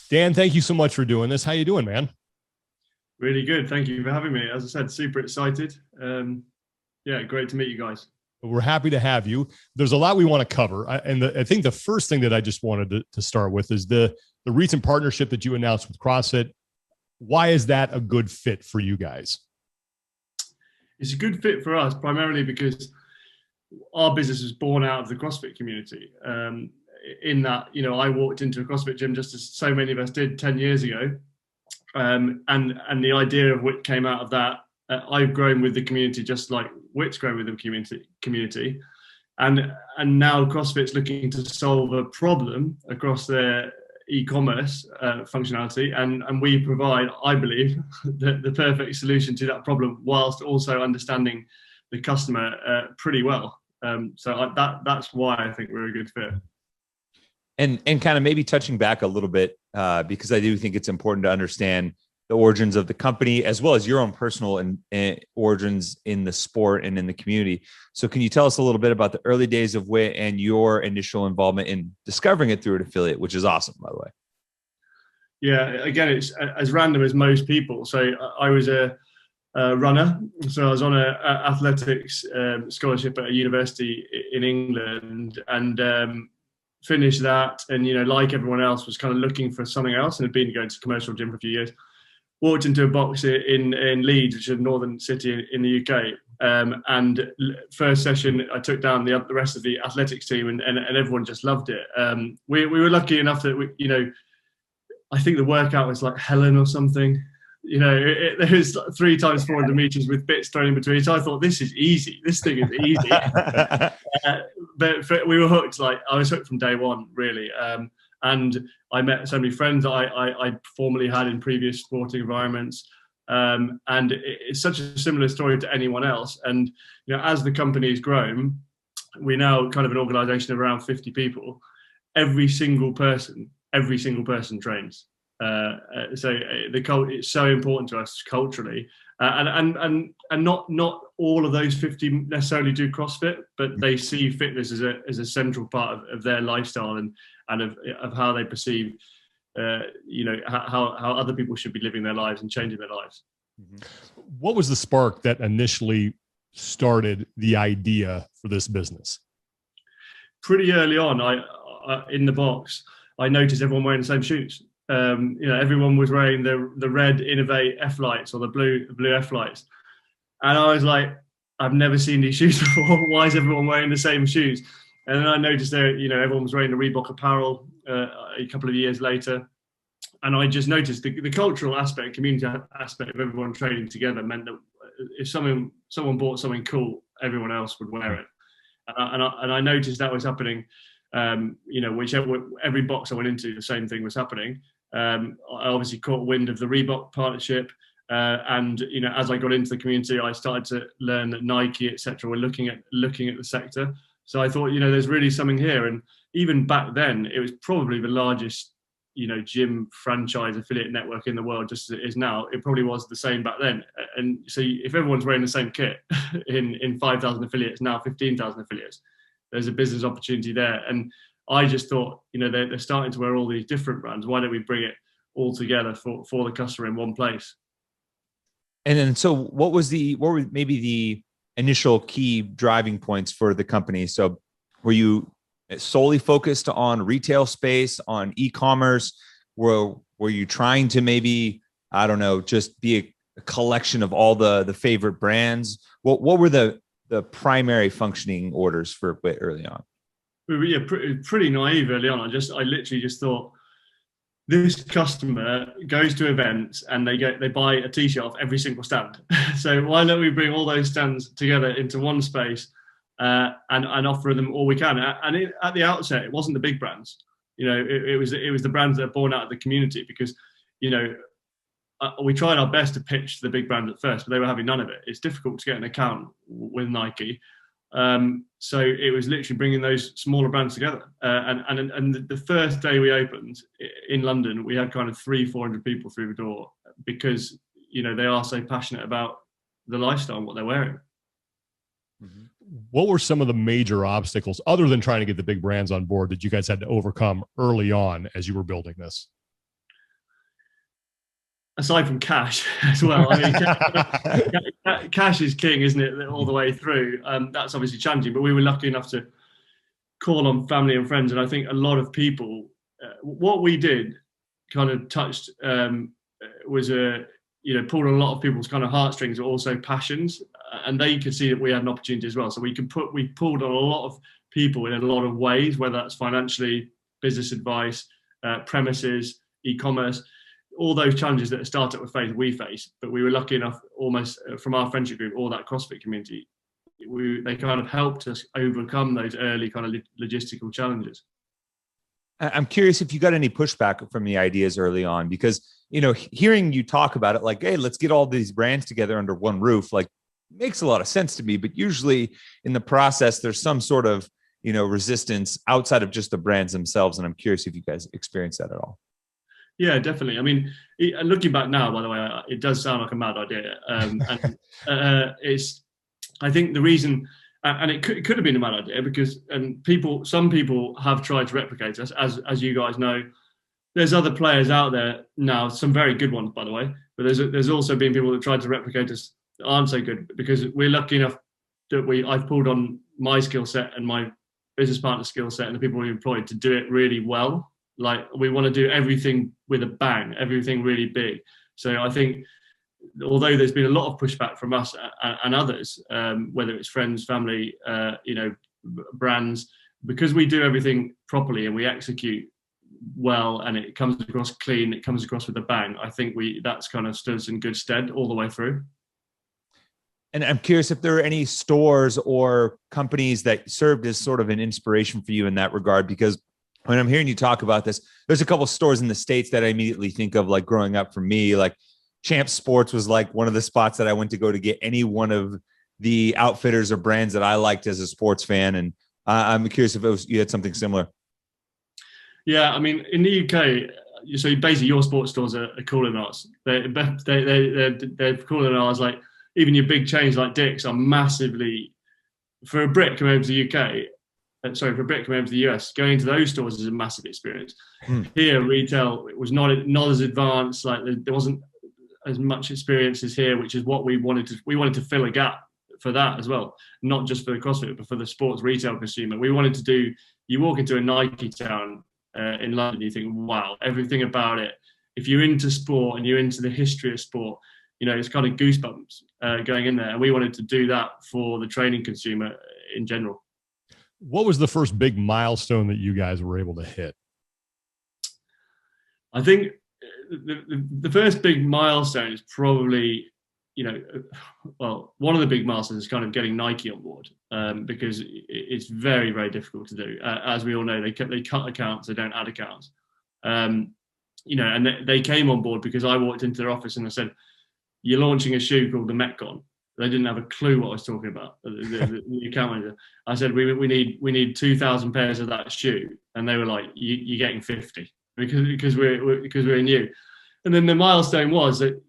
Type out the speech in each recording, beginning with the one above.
Dan, thank you so much for doing this. How you doing, man? Really good. Thank you for having me. As I said, super excited. Yeah, great to meet you guys. We're happy to have you. There's a lot we want to cover. I think the first thing that I just wanted to start with is the recent partnership that you announced with CrossFit. Why is that a good fit for you guys? It's a good fit for us primarily because our business was born out of the CrossFit community. In that, I walked into a CrossFit gym just as so many of us did 10 years ago. And the idea of WIT came out of that. I've grown with the community just like WIT's grown with the community. And now CrossFit's looking to solve a problem across their e-commerce functionality. And we provide, I believe, the perfect solution to that problem whilst also understanding the customer pretty well. So that's why I think we're a good fit. And kind of maybe touching back a little bit, because I do think it's important to understand the origins of the company as well as your own personal and origins in the sport and in the community. So can you tell us a little bit about the early days of WIT and your initial involvement in discovering it through an affiliate, which is awesome, by the way? Yeah, again, it's as random as most people. So I was a runner. So I was on an athletics scholarship at a university in England, and finished that, and like everyone else was kind of looking for something else and had been going to commercial gym for a few years. Walked into a box in Leeds, which is a northern city in the UK, and first session I took down the rest of the athletics team, and everyone just loved it. We were lucky enough that I think the workout was like Helen or something. There was 3 times 400 meters with bits thrown in between. So I thought, this is easy. This thing is easy. But we were hooked. Like, I was hooked from day one, really. And I met so many friends that I formerly had in previous sporting environments. And it's such a similar story to anyone else. And as the company has grown, we're now kind of an organization of around 50 people. Every single person trains. So it's so important to us culturally, and not all of those 50 necessarily do CrossFit, but they see fitness as a central part of their lifestyle and of how they perceive how other people should be living their lives and changing their lives. What was the spark that initially started the idea for this business? Pretty early on, I in the box, I noticed everyone wearing the same shoes. Everyone was wearing the red Innovate F lights or the blue F lights, and I was like, I've never seen these shoes before. Why is everyone wearing the same shoes? And then I noticed that everyone was wearing the Reebok apparel a couple of years later, and I just noticed the cultural aspect, community aspect of everyone training together meant that if someone bought something cool, everyone else would wear it, and I noticed that was happening. Every box I went into, the same thing was happening. I obviously caught wind of the Reebok partnership, and as I got into the community, I started to learn that Nike, etc., were looking at the sector. So I thought, there's really something here. And even back then, it was probably the largest, gym franchise affiliate network in the world, just as it is now. It probably was the same back then. And so if everyone's wearing the same kit in 5,000 affiliates, now 15,000 affiliates, there's a business opportunity there. And I just thought, they're starting to wear all these different brands. Why don't we bring it all together for the customer in one place? And then, so what were maybe the initial key driving points for the company? So were you solely focused on retail space, on e-commerce? Were you trying to maybe, I don't know, just be a collection of all the favorite brands? What were the primary functioning orders for WIT early on? We were pretty naive early on. I literally just thought, this customer goes to events and they buy a t-shirt off every single stand. So why don't we bring all those stands together into one space and offer them all we can? And at the outset, it wasn't the big brands. It was the brands that are born out of the community, because we tried our best to pitch to the big brands at first, but they were having none of it. It's difficult to get an account with Nike. So it was literally bringing those smaller brands together. And the first day we opened in London, we had kind of 300-400 people through the door, because, they are so passionate about the lifestyle and what they're wearing. What were some of the major obstacles, other than trying to get the big brands on board, that you guys had to overcome early on as you were building this? aside from cash as well. I mean, cash is king, isn't it? All the way through. That's obviously challenging, but we were lucky enough to call on family and friends. And I think a lot of people, what we did kind of touched, was pulled on a lot of people's kind of heartstrings, but also passions. And they could see that we had an opportunity as well. So we pulled on a lot of people in a lot of ways, whether that's financially, business advice, premises, e-commerce, all those challenges that a startup would face, we face. But we were lucky enough, almost from our friendship group or that CrossFit community, they kind of helped us overcome those early kind of logistical challenges. I'm curious if you got any pushback from the ideas early on, because, hearing you talk about it, like, hey, let's get all these brands together under one roof, like, makes a lot of sense to me. But usually in the process, there's some sort of, resistance outside of just the brands themselves. And I'm curious if you guys experience that at all. Yeah, definitely. I mean, looking back now, by the way, it does sound like a mad idea. I think the reason, and it could have been a mad idea because, some people have tried to replicate us, as you guys know. There's other players out there now, some very good ones, by the way, but there's also been people that tried to replicate us that aren't so good, because we're lucky enough that I've pulled on my skill set and my business partner skill set and the people we employed to do it really well. Like, we want to do everything with a bang, everything really big. So I think, although there's been a lot of pushback from us and others, whether it's friends, family, brands, because we do everything properly and we execute well and it comes across clean, it comes across with a bang, I think that's kind of stood us in good stead all the way through. And I'm curious if there are any stores or companies that served as sort of an inspiration for you in that regard, because when I'm hearing you talk about this, there's a couple of stores in the States that I immediately think of, like growing up for me, like Champ Sports was like one of the spots that I went to go to get any one of the outfitters or brands that I liked as a sports fan. And I'm curious if you had something similar. Yeah, I mean, in the UK, so basically your sports stores are cooler than ours. They're cooler than ours. Like, even your big chains like Dick's are massively, for a Brit coming over to the UK, for a Brit coming over to the US, going into those stores is a massive experience. Here, retail, it was not as advanced. Like, there wasn't as much experience as here, which is what we wanted to fill a gap for that as well, not just for the CrossFit, but for the sports retail consumer. We wanted to do, you walk into a Nike town in London, you think, wow, everything about it. If you're into sport and you're into the history of sport, it's kind of goosebumps going in there. And we wanted to do that for the training consumer in general. What was the first big milestone that you guys were able to hit? I think the first big milestone is probably, one of the big milestones is kind of getting Nike on board, because it's very, very difficult to do. As we all know, they cut accounts, they don't add accounts. And they came on board because I walked into their office and I said, you're launching a shoe called the Metcon. They didn't have a clue what I was talking about. The account manager. I said, we need 2,000 pairs of that shoe, and they were like, you're getting 50 because we're new. And then the milestone was that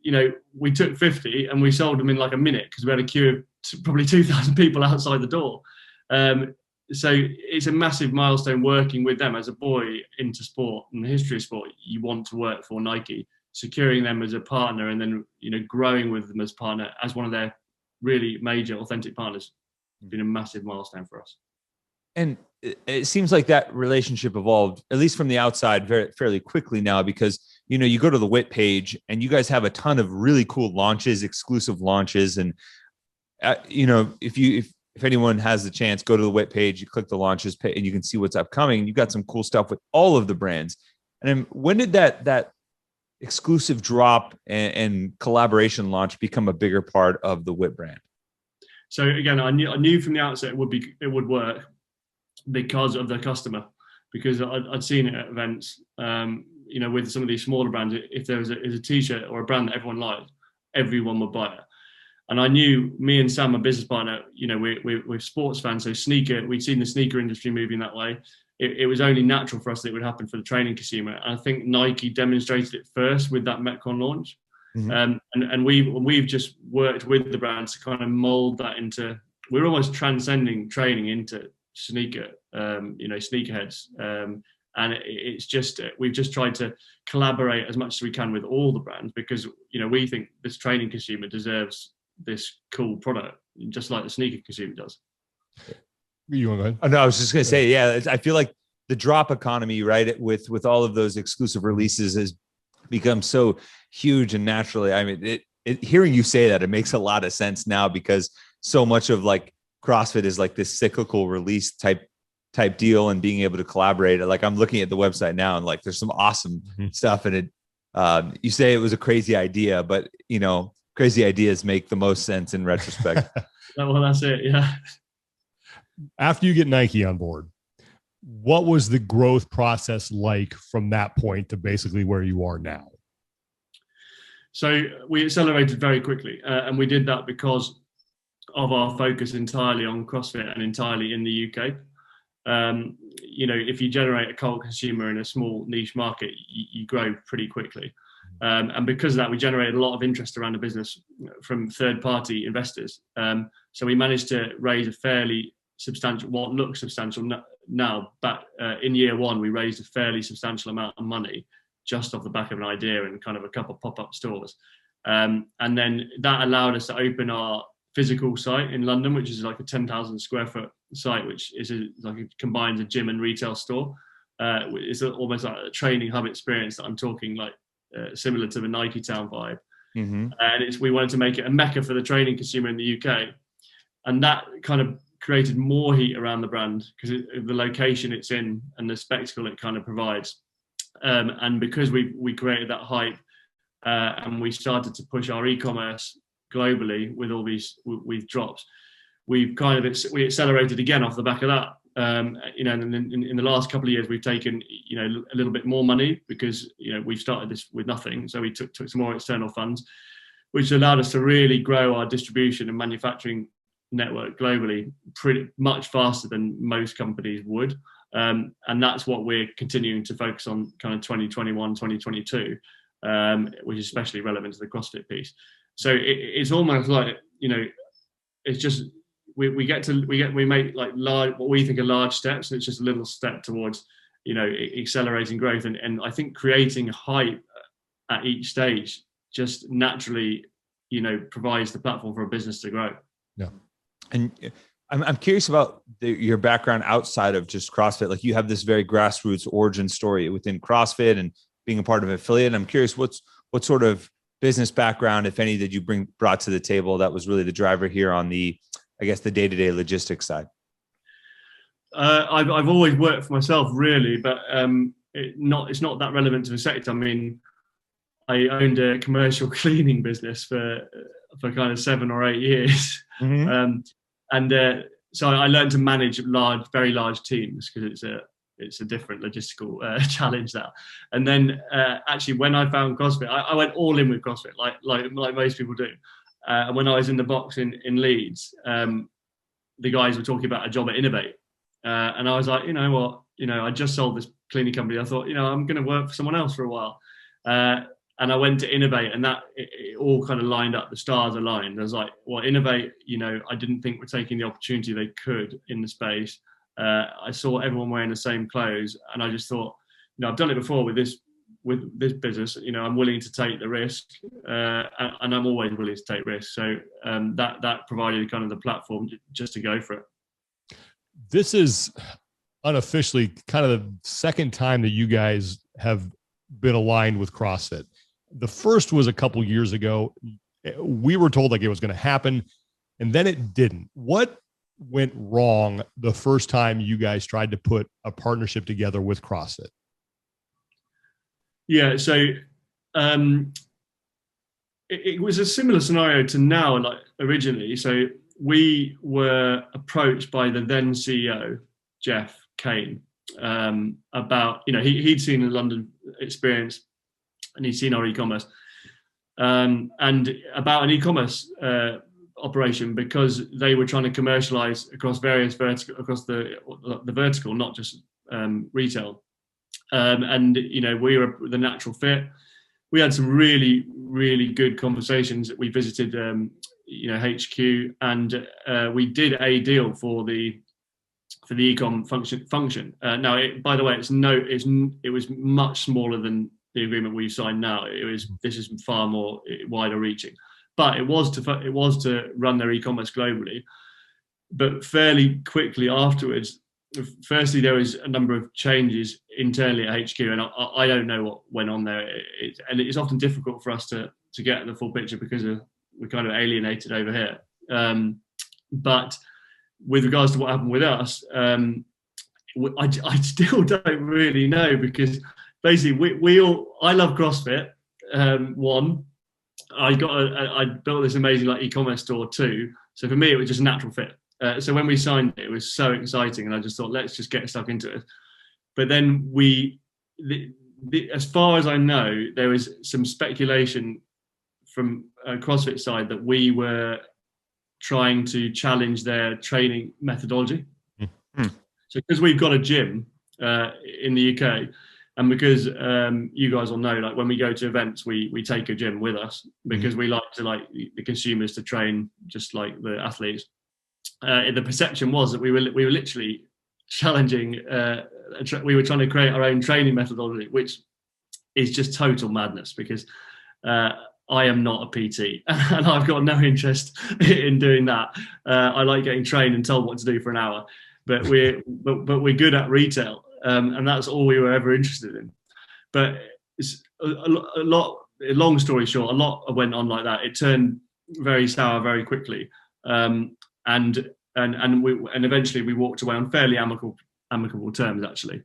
we took 50 and we sold them in like a minute because we had a queue of probably 2,000 people outside the door. So it's a massive milestone working with them as a boy into sport and the history of sport. You want to work for Nike, securing them as a partner, and then growing with them as partner, as one of their really major authentic partners. It's been a massive milestone for us. And it seems like that relationship evolved, at least from the outside, fairly quickly now, because you go to the WIT page and you guys have a ton of really cool launches, exclusive launches, and if anyone has the chance, go to the WIT page, you click the launches page, and you can see what's upcoming. You got some cool stuff with all of the brands. And then when did that exclusive drop and collaboration launch become a bigger part of the WIT brand? So again, I knew from the outset it would work because of the customer, because I'd seen it at events, with some of these smaller brands. If there was a t-shirt or a brand that everyone liked, everyone would buy it. And I knew, me and Sam, my business partner, we're sports fans, so we'd seen the sneaker industry moving that way. It was only natural for us that it would happen for the training consumer. And I think Nike demonstrated it first with that Metcon launch. Mm-hmm. And we've just worked with the brands to kind of mold that into, we're almost transcending training into sneakerheads. And it's just, we've just tried to collaborate as much as we can with all the brands, because, you know, we think this training consumer deserves this cool product, just like the sneaker consumer does. You want to go ahead? Oh, no, I was just going to say, yeah, I feel like the drop economy, right, with all of those exclusive releases has become so huge. And naturally, I mean, hearing you say that, it makes a lot of sense now, because so much of like CrossFit is like this cyclical release type deal, and being able to collaborate. Like, I'm looking at the website now, and like there's some awesome stuff. And it, you say it was a crazy idea, but you know, crazy ideas make the most sense in retrospect. Well, that's it. Yeah. After you get Nike on board, what was the growth process like from that point to basically where you are now? So we accelerated very quickly, and we did that because of our focus entirely on CrossFit and entirely in the UK. You know, if you generate a cult consumer in a small niche market, you grow pretty quickly. And because of that, we generated a lot of interest around the business from third-party investors. So we managed to raise a fairly substantial, what looks substantial now, but in year one, we raised a fairly substantial amount of money just off the back of an idea and kind of a couple of pop-up stores. And then that allowed us to open our physical site in London, which is like a 10,000 square foot site, which is like it combines a gym and retail store. It's almost like a training hub experience that I'm talking like similar to the Nike Town vibe. Mm-hmm. And we wanted to make it a mecca for the training consumer in the UK. And that kind of created more heat around the brand because of the location it's in and the spectacle it kind of provides. And because we created that hype and we started to push our e-commerce globally with all these with drops, we accelerated again off the back of that. You know, and in the last couple of years, we've taken, you know, a little bit more money because, you know, we've started this with nothing. So we took some more external funds, which allowed us to really grow our distribution and manufacturing network globally pretty much faster than most companies would. And that's what we're continuing to focus on kind of 2021, 2022, which is especially relevant to the CrossFit piece. So it's almost like, you know, it's just, we make like large, what we think are large steps. And it's just a little step towards, you know, accelerating growth. And I think creating hype at each stage just naturally, you know, provides the platform for a business to grow. Yeah. And I'm curious about your background outside of just CrossFit. Like, you have this very grassroots origin story within CrossFit and being a part of an affiliate. I'm curious what sort of business background, if any, that you brought to the table that was really the driver here on the, I guess, the day-to-day logistics side. I've always worked for myself, really, but it's not that relevant to the sector. I mean, I owned a commercial cleaning business for kind of 7 or 8 years. Mm-hmm. So I learned to manage very large teams because it's a different logistical challenge now. And then actually, when I found CrossFit, I went all in with CrossFit, like most people do. And when I was in the box in Leeds, the guys were talking about a job at Innovate, and I was like, you know what, you know, I just sold this cleaning company. I thought, you know, I'm going to work for someone else for a while. And I went to Innovate, and that it all kind of lined up. The stars aligned. I was like, well, Innovate, you know, I didn't think were taking the opportunity they could in the space. I saw everyone wearing the same clothes, and I just thought, you know, I've done it before with this business. You know, I'm willing to take the risk, and I'm always willing to take risks. So that provided kind of the platform just to go for it. This is unofficially kind of the second time that you guys have been aligned with CrossFit. The first was a couple years ago. We were told like it was going to happen, and then it didn't. What went wrong the first time you guys tried to put a partnership together with CrossFit? Yeah, so it was a similar scenario to now, like originally. So we were approached by the then CEO, Jeff Kane, about, you know, he'd seen a London experience and he'd seen our e-commerce, and about an e-commerce operation, because they were trying to commercialize across various across the vertical, not just retail. And, you know, we were the natural fit. We had some really, really good conversations. We visited, you know, HQ, and we did a deal for the for the e-com function. Now, by the way, it was much smaller than the agreement we've signed now. This is far more wider reaching, but it was to run their e-commerce globally. But fairly quickly afterwards, firstly, there was a number of changes internally at HQ, and I don't know what went on there. And it's often difficult for us to get the full picture because we're kind of alienated over here. But with regards to what happened with us, I still don't really know, because basically I love CrossFit. One, I built this amazing e-commerce store too. So for me, it was just a natural fit. So when we signed it was so exciting, and I just thought, let's just get stuck into it. But then as far as I know, there was some speculation from CrossFit side that we were trying to challenge their training methodology. Mm-hmm. So because we've got a gym in the UK, and because you guys will know, when we go to events, we take a gym with us, because we like the consumers to train just like the athletes. The perception was that we were literally challenging. We were trying to create our own training methodology, which is just total madness, because I am not a PT and I've got no interest in doing that. I like getting trained and told what to do for an hour, but we're good at retail, and that's all we were ever interested in. But it's long story short, a lot went on like that. It turned very sour very quickly, and eventually we walked away on fairly amicable terms, actually,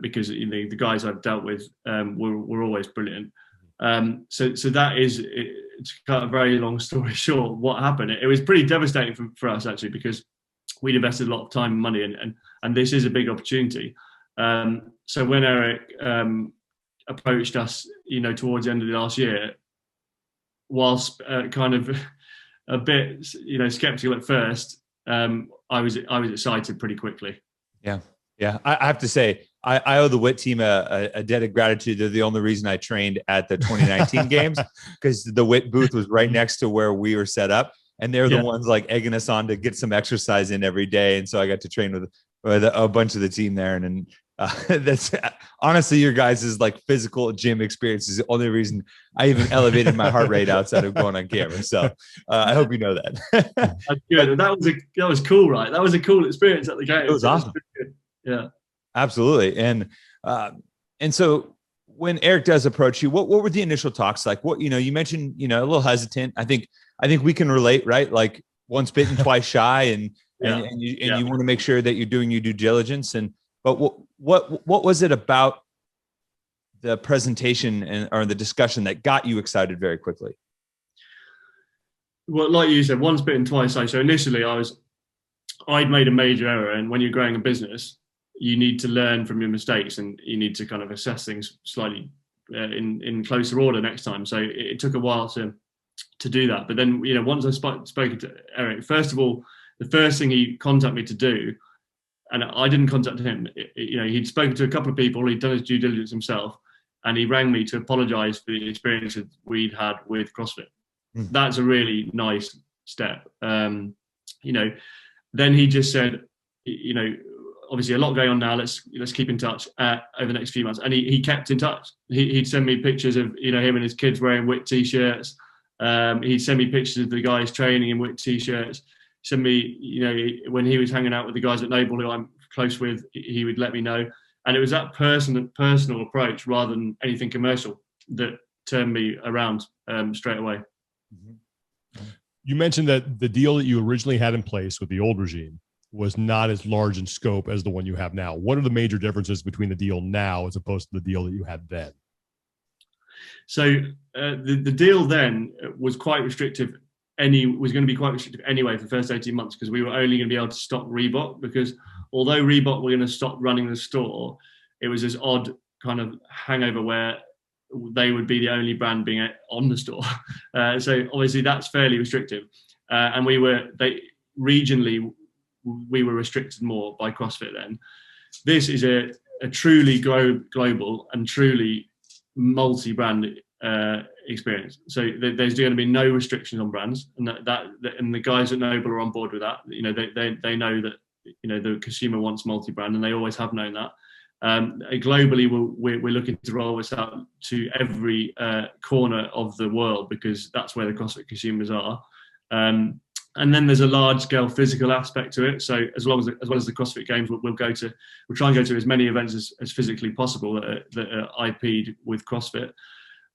because the guys I've dealt with were always brilliant. So that is, to cut a very long story short, what happened. It was pretty devastating for us, actually, because we'd invested a lot of time and money, and this is a big opportunity. So when Eric approached us, towards the end of the last year, whilst kind of a bit, skeptical at first, I was excited pretty quickly. Yeah. I have to say, I owe the WIT team a debt of gratitude. They're the only reason I trained at the 2019 games, because the WIT booth was right next to where we were set up, and they're the ones egging us on to get some exercise in every day. And so I got to train with a bunch of the team there. And that's honestly, your guys' physical gym experience is the only reason I even elevated my heart rate outside of going on camera. So I hope you know that. That's good. That was cool, right? That was a cool experience at the game. It was awesome. Yeah, absolutely. And so when Eric does approach you, what were the initial talks like? What, you mentioned, a little hesitant. I think we can relate, right? Like once bitten, twice shy, and you want to make sure that you're doing your due diligence. But what was it about the presentation or the discussion that got you excited very quickly? Well, like you said, once bitten, twice shy. So initially I'd made a major error, and when you're growing a business, you need to learn from your mistakes, and you need to kind of assess things slightly in closer order next time. So it took a while to do that. But then, once I spoke to Eric, first of all, the first thing he contacted me to do, and I didn't contact him, he'd spoken to a couple of people, he'd done his due diligence himself, and he rang me to apologize for the experiences we'd had with CrossFit. That's a really nice step. Then he just said, obviously a lot going on now. Let's keep in touch over the next few months. And he kept in touch. He'd send me pictures of him and his kids wearing WIT t-shirts. He'd send me pictures of the guys training in WIT t-shirts. Send me, when he was hanging out with the guys at Noble, who I'm close with, he would let me know. And it was that personal approach rather than anything commercial that turned me around straight away. You mentioned that the deal that you originally had in place with the old regime was not as large in scope as the one you have now. What are the major differences between the deal now as opposed to the deal that you had then? So the deal then was quite restrictive. Was going to be quite restrictive anyway for the first 18 months, because we were only going to be able to stock Reebok, because although Reebok were going to stop running the store, it was this odd kind of hangover where they would be the only brand being on the store. So obviously that's fairly restrictive. And regionally, we were restricted more by CrossFit then. This is a truly global and truly multi-brand experience. So there's going to be no restrictions on brands, and that the guys at Noble are on board with that. They know that the consumer wants multi-brand, and they always have known that. Globally, we're looking to roll this out to every corner of the world, because that's where the CrossFit consumers are. And then there's a large-scale physical aspect to it. So as well as the CrossFit Games, we'll try and go to as many events as physically possible that are IP'd with CrossFit.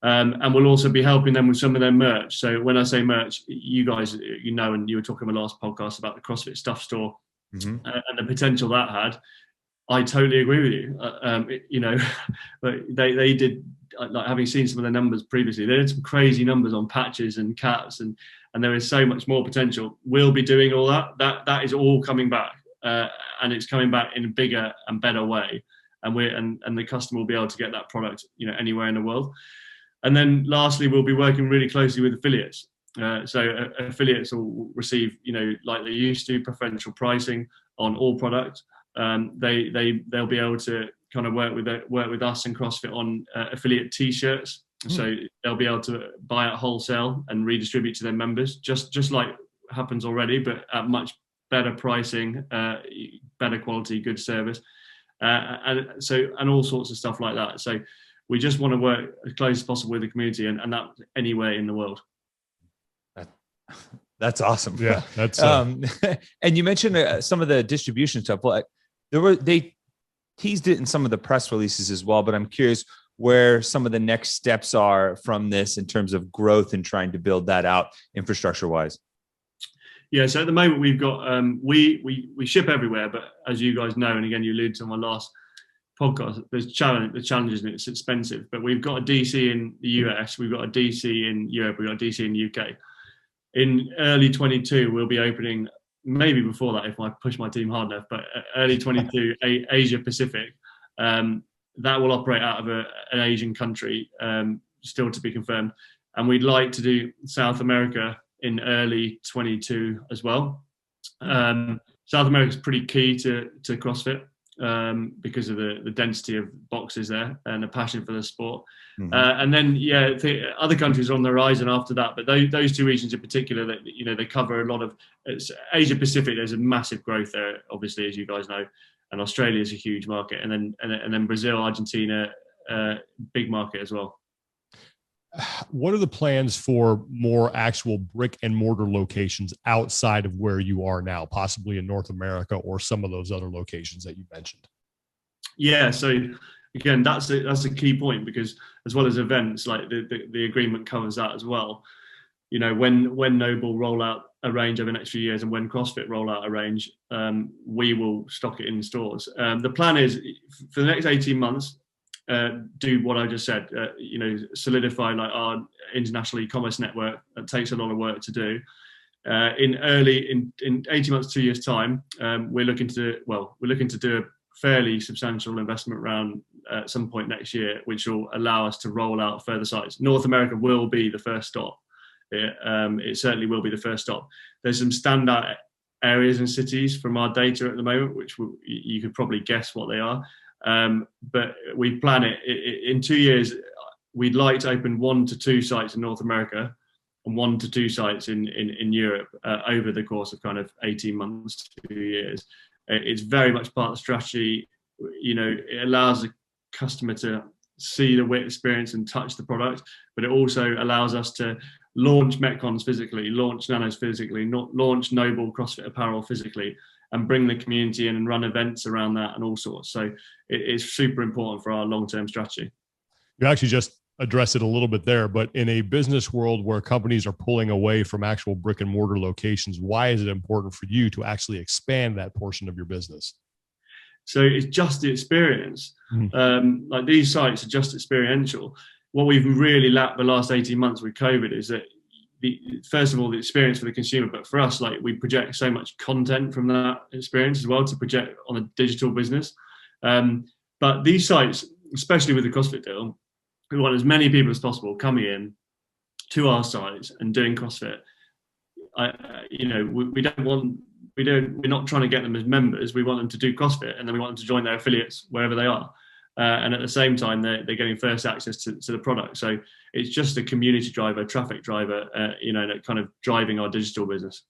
And we'll also be helping them with some of their merch. So when I say merch, you guys, and you were talking in my last podcast about the CrossFit Stuff Store, and the potential that had. I totally agree with you. But they did, like, having seen some of the numbers previously, they did some crazy numbers on patches and caps, and there is so much more potential. We'll be doing all that. That is all coming back, and it's coming back in a bigger and better way. And the customer will be able to get that product, anywhere in the world. And then lastly, we'll be working really closely with affiliates. So affiliates will receive, like they used to, preferential pricing on all products. They'll be able to kind of work with us and CrossFit on affiliate T-shirts. So they'll be able to buy at wholesale and redistribute to their members, just like happens already, but at much better pricing, better quality, good service, and all sorts of stuff like that. So we just want to work as close as possible with the community, and that anywhere in the world. That's awesome. Yeah, that's. And you mentioned some of the distribution stuff. Well, they teased it in some of the press releases as well, but I'm curious where some of the next steps are from this in terms of growth and trying to build that out infrastructure wise. Yeah, so at the moment we've got we ship everywhere, but as you guys know, and again you alluded to my last podcast, the challenges, and it's expensive. But we've got a DC in the US, we've got a DC in Europe, we've got a DC in the UK. In early 22, we'll be opening, maybe before that if I push my team hard enough, but early 22, Asia Pacific. That will operate out of an Asian country, still to be confirmed. And we'd like to do South America in early 22 as well. South America is pretty key to CrossFit because of the density of boxes there and the passion for the sport. And then, other countries are on the horizon after that. But those two regions in particular, that they cover a lot of Asia Pacific. There's a massive growth there, obviously, as you guys know. And Australia is a huge market, and then Brazil, Argentina, big market as well. What are the plans for more actual brick and mortar locations outside of where you are now, possibly in North America or some of those other locations that you mentioned? Yeah, so again, that's a key point, because as well as events, like the agreement covers that as well. When Noble roll out a range over the next few years, and when CrossFit roll out a range, we will stock it in stores. The plan is for the next 18 months, do what I just said, solidify like our international e-commerce network. That takes a lot of work to do. In 18 months, 2 years time, we're looking to do a fairly substantial investment round at some point next year, which will allow us to roll out further sites. North America will be the first stop. It certainly will be the first stop. There's some standout areas and cities from our data at the moment, which you could probably guess what they are. But we plan it in 2 years. We'd like to open 1 to 2 sites in North America and 1 to 2 sites in Europe over the course of kind of 18 months, 2 years. It's very much part of the strategy. It allows the customer to see the WIT experience and touch the product, but it also allows us to launch Metcons physically, launch Nanos physically, launch Noble CrossFit apparel physically, and bring the community in and run events around that and all sorts. So it's super important for our long-term strategy. You actually just addressed it a little bit there, but in a business world where companies are pulling away from actual brick and mortar locations, why is it important for you to actually expand that portion of your business? So it's just the experience. Like these sites are just experiential. What we've really lacked the last 18 months with COVID is that first of all, the experience for the consumer, but for us, like we project so much content from that experience as well to project on a digital business. But these sites, especially with the CrossFit deal, we want as many people as possible coming in to our sites and doing CrossFit. We're not trying to get them as members. We want them to do CrossFit, and then we want them to join their affiliates wherever they are. And at the same time, they're getting first access to the product. So it's just a community driver, traffic driver, kind of driving our digital business.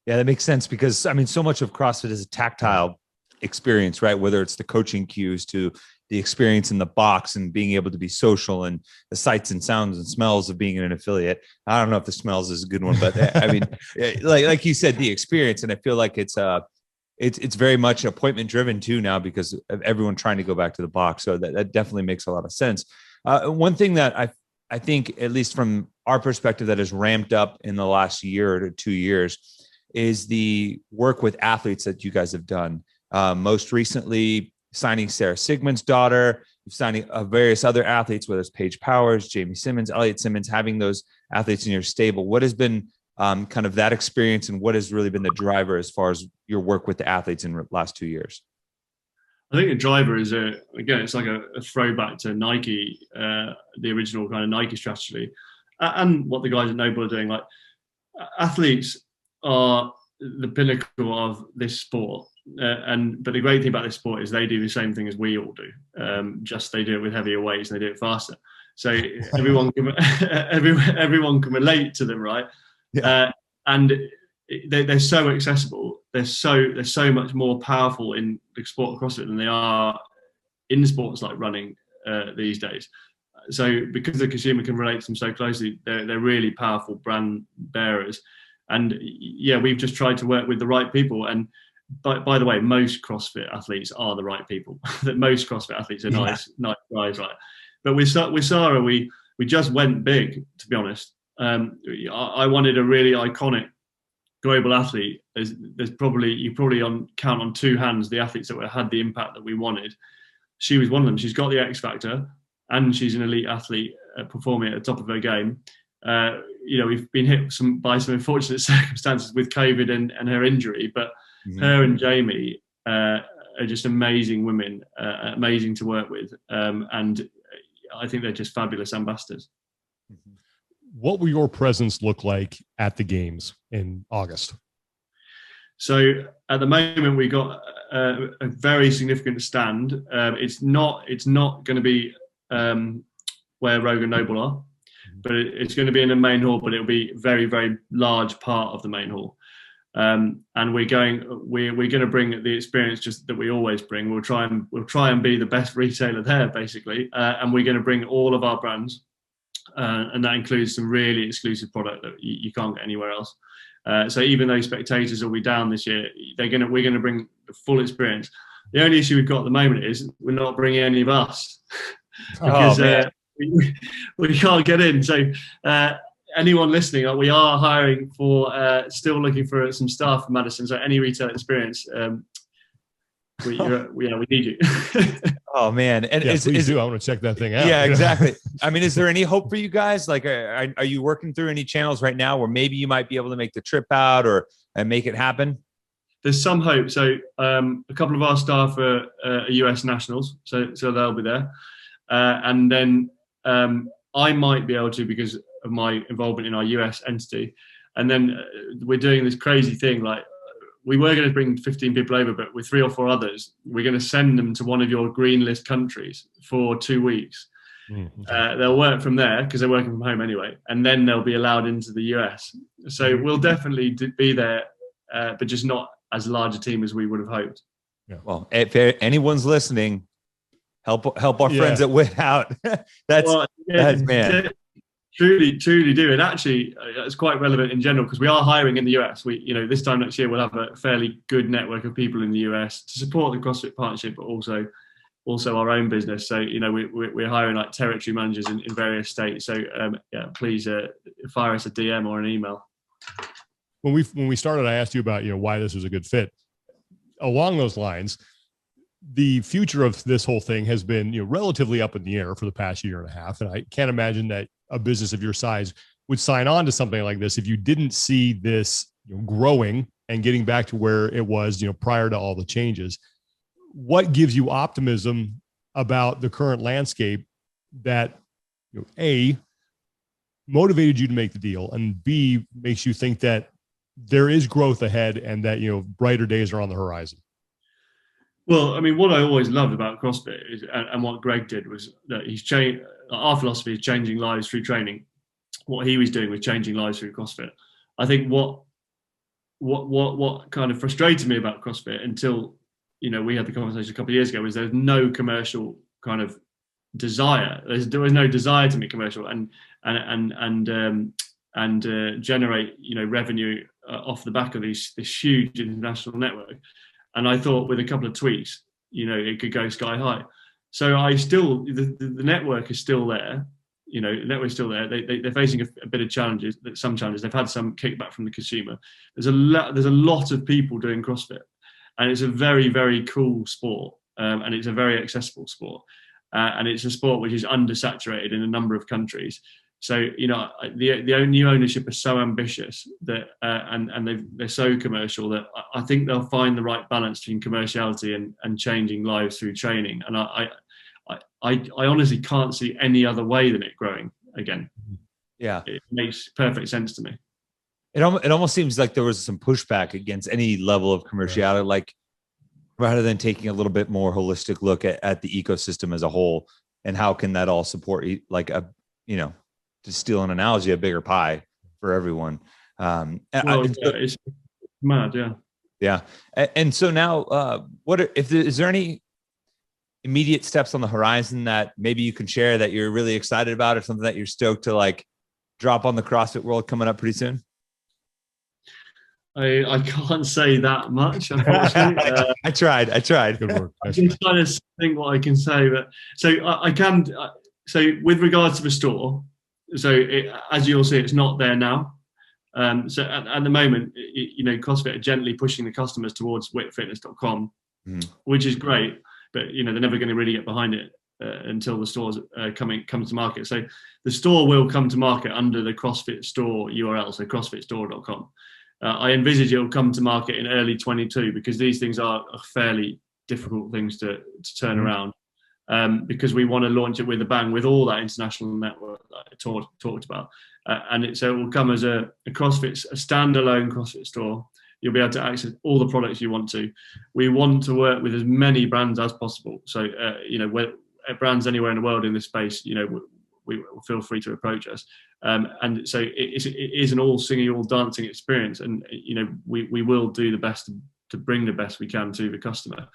Yeah, that makes sense because I mean, so much of CrossFit is a tactile experience, right? Whether it's the coaching cues to the experience in the box and being able to be social and the sights and sounds and smells of being an affiliate. I don't know if the smells is a good one, but I mean, like you said, the experience. And I feel like it's very much appointment driven too now because of everyone trying to go back to the box. So that definitely makes a lot of sense. One thing that I think, at least from our perspective, that has ramped up in the last year to 2 years is the work with athletes that you guys have done. Most recently, signing Sarah Sigmund's daughter, signing various other athletes, whether it's Paige Powers, Jamie Simmons, Elliot Simmons, having those athletes in your stable. What has been kind of that experience, and what has really been the driver as far as your work with the athletes in the last 2 years? I think the driver is it's like a throwback to Nike, the original kind of Nike strategy, and what the guys at Noble are doing. Like, athletes are the pinnacle of this sport, but the great thing about this sport is they do the same thing as we all do. Just they do it with heavier weights and they do it faster. So everyone can relate to them, right? Yeah. And they're so accessible. They're so much more powerful in the sport of CrossFit than they are in sports like running these days. So because the consumer can relate to them so closely, they're really powerful brand bearers. And yeah, we've just tried to work with the right people. And by the way, most CrossFit athletes are the right people. That most CrossFit athletes are nice guys, right? But with Sarah, we just went big, to be honest. I wanted a really iconic global athlete. You probably count on two hands the athletes that had the impact that we wanted. She was one of them. She's got the X factor, and she's an elite athlete performing at the top of her game. We've been hit by some unfortunate circumstances with COVID and her injury, but her and Jamie are just amazing women, amazing to work with, and I think they're just fabulous ambassadors. What will your presence look like at the games in August? So at the moment, we got a very significant stand. It's not going to be where Rogue and Noble are, but it's going to be in the main hall. But it'll be a very, very large part of the main hall. And we're going to bring the experience just that we always bring. We'll try and be the best retailer there, basically. And we're going to bring all of our brands. And that includes some really exclusive product that you can't get anywhere else. So even though spectators will be down this year, we're going to bring the full experience. The only issue we've got at the moment is we're not bringing any of us because we can't get in. So anyone listening, we are hiring for, still looking for some staff for Madison. So any retail experience, we need you. Oh man. And please do. I want to check that thing out. Yeah, exactly. I mean, is there any hope for you guys? Like, are you working through any channels right now where maybe you might be able to make the trip out and make it happen? There's some hope. So a couple of our staff are US nationals, so they'll be there. And then I might be able to because of my involvement in our US entity. And then we're doing this crazy thing, like, we were going to bring 15 people over, but with 3 or 4 others, we're going to send them to one of your green list countries for 2 weeks. Mm-hmm. They'll work from there because they're working from home anyway, and then they'll be allowed into the US. So we'll definitely be there, but just not as large a team as we would have hoped. Yeah. Well, if anyone's listening, help our friends at WIT out. That's man. Truly do. And actually, it's quite relevant in general because we are hiring in the US. This time next year, we'll have a fairly good network of people in the US to support the CrossFit partnership, but also our own business. So, we're hiring like territory managers in various states. So, please fire us a DM or an email. When we started, I asked you about, why this was a good fit. Along those lines, the future of this whole thing has been, relatively up in the air for the past year and a half. And I can't imagine that a business of your size would sign on to something like this if you didn't see this growing and getting back to where it was, prior to all the changes. What gives you optimism about the current landscape that, A, motivated you to make the deal, and B, makes you think that there is growth ahead and that, brighter days are on the horizon? Well, I mean, what I always loved about CrossFit is, and what Greg did, was that he's changed. Our philosophy is changing lives through training. What he was doing was changing lives through CrossFit. I think what what kind of frustrated me about CrossFit until, we had the conversation a couple of years ago, was there's no commercial kind of desire. There was no desire to make commercial and generate, revenue off the back of this huge international network. And I thought with a couple of tweaks, it could go sky high. So the network is still there. The network's still there. They're facing a bit of challenges. Some challenges. They've had some kickback from the consumer. There's a lot of people doing CrossFit, and it's a very, very cool sport, and it's a very accessible sport, and it's a sport which is undersaturated in a number of countries. So the new ownership is so ambitious that, and they're so commercial that I think they'll find the right balance between commerciality and changing lives through training. And I honestly can't see any other way than it growing again. Yeah, it makes perfect sense to me. It almost seems like there was some pushback against any level of commerciality, like rather than taking a little bit more holistic look at the ecosystem as a whole and how can that all support, like to steal an analogy, a bigger pie for everyone. It's mad, yeah. Yeah. And so now, is there any immediate steps on the horizon that maybe you can share that you're really excited about, or something that you're stoked to like drop on the CrossFit world coming up pretty soon? I can't say that much, unfortunately. I tried. Good work. I'm just trying to think what I can say, but so I can. So with regards to the store, as you'll see, it's not there now. So at the moment, CrossFit are gently pushing the customers towards witfitness.com, which is great, but they're never going to really get behind it until the stores come to market. So the store will come to market under the CrossFit store URL, so crossfitstore.com. I envisage it will come to market in early 22, because these things are fairly difficult things to turn around. Because we want to launch it with a bang, with all that international network that I talked about. So it will come as a standalone CrossFit store. You'll be able to access all the products you want to. We want to work with as many brands as possible. So, brands anywhere in the world in this space, we feel free to approach us. And so it is an all singing, all dancing experience. And, we will do the best to bring the best we can to the customer.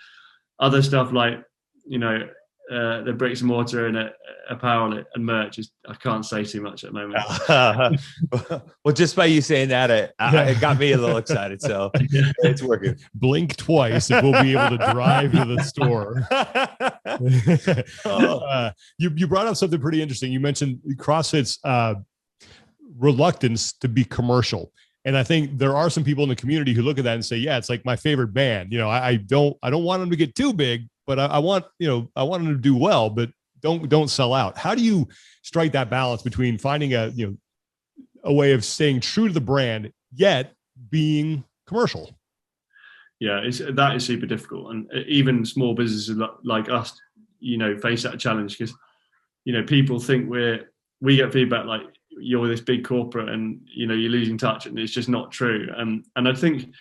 Other stuff like, the bricks and mortar and apparel and merch I can't say too much at the moment. Well, just by you saying that, it got me a little excited. So it's working. Blink twice if we'll be able to drive to the store. You brought up something pretty interesting. You mentioned CrossFit's reluctance to be commercial. And I think there are some people in the community who look at that and say, yeah, it's like my favorite band. I don't want them to get too big, but I want them to do well, but don't sell out. How do you strike that balance between finding a way of staying true to the brand, yet being commercial? Yeah, that is super difficult. And even small businesses like us, face that challenge, because, people think we get feedback like you're this big corporate and, you're losing touch, and it's just not true. And I think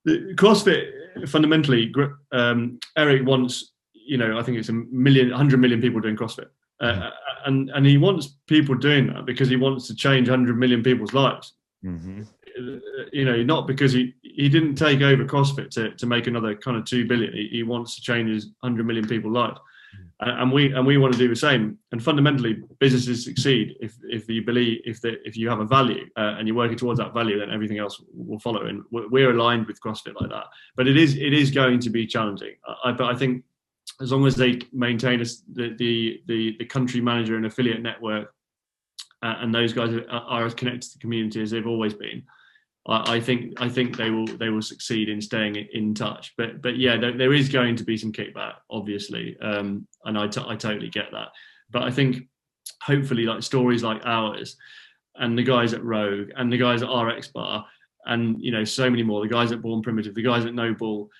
CrossFit fundamentally, Eric wants, I think it's 100 million people doing CrossFit. And he wants people doing that because he wants to change 100 million people's lives. Mm-hmm. Not because he didn't take over CrossFit to make another kind of 2 billion. He wants to change his 100 million people's lives. And we want to do the same. And fundamentally, businesses succeed if you believe, if you have a value and you're working towards that value, then everything else will follow. And we're aligned with CrossFit like that. But it is going to be challenging. But I think as long as they maintain the country manager and affiliate network, and those guys are as connected to the community as they've always been, I think they will succeed in staying in touch. But yeah, there is going to be some kickback, obviously, and I totally get that. But I think hopefully, like stories like ours, and the guys at Rogue, and the guys at RX Bar, and so many more, the guys at Born Primitive, the guys at Noble,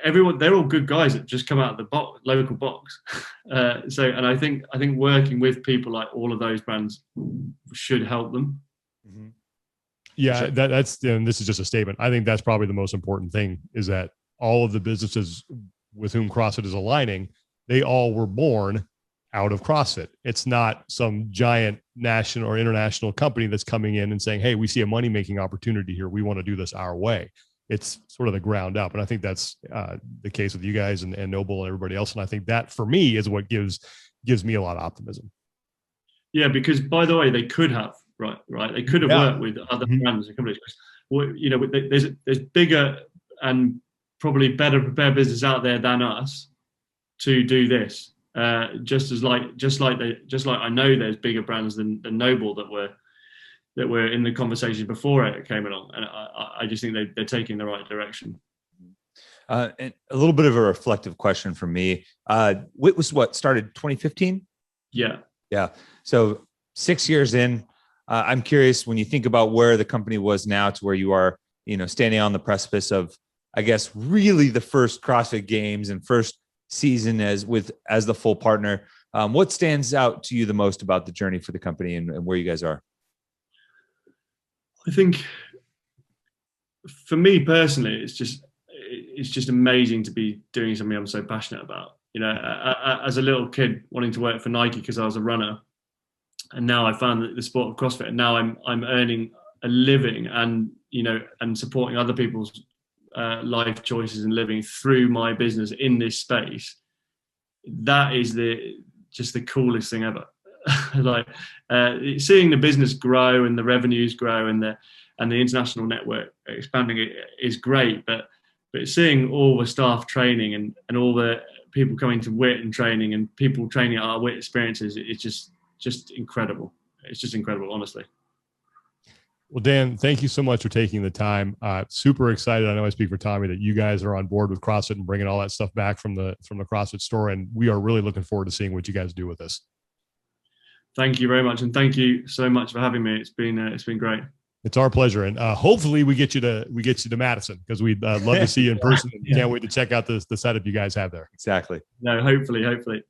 everyone, they're all good guys that just come out of the local box. And I think working with people like all of those brands should help them. Mm-hmm. Yeah, that's, and this is just a statement. I think that's probably the most important thing, is that all of the businesses with whom CrossFit is aligning, they all were born out of CrossFit. It's not some giant national or international company that's coming in and saying, hey, we see a money-making opportunity here. We want to do this our way. It's sort of the ground up. And I think that's the case with you guys and Noble and everybody else. And I think that for me is what gives me a lot of optimism. Yeah, because by the way, they could have, right. They could have worked with other brands and companies. You know, there's bigger and probably better prepared business out there than us to do this. Just like I know there's bigger brands than Noble that were in the conversation before it came along, and I just think they're taking the right direction. And a little bit of a reflective question from me. WIT was started 2015? Yeah. So 6 years in, I'm curious, when you think about where the company was now to where you are, you know, standing on the precipice of, I guess, really the first CrossFit Games and first season as the full partner. What stands out to you the most about the journey for the company and where you guys are? I think for me personally, it's just amazing to be doing something I'm so passionate about. You know, as a little kid wanting to work for Nike because I was a runner, and now I found the sport of CrossFit, and now I'm earning a living and, you know, and supporting other people's life choices and living through my business in this space. That is just the coolest thing ever. Like seeing the business grow and the revenues grow and the international network expanding is great, but seeing all the staff training and all the people coming to WIT and training and people training at our WIT experiences, it's just incredible. It's just incredible, honestly. Well, Dan, thank you so much for taking the time. Super excited. I know I speak for Tommy that you guys are on board with CrossFit and bringing all that stuff back from the CrossFit store. And we are really looking forward to seeing what you guys do with this. Thank you very much. And thank you so much for having me. It's been great. It's our pleasure. And hopefully we get you to Madison, because we'd love to see you in person. And can't wait to check out the setup you guys have there. Exactly. No, hopefully.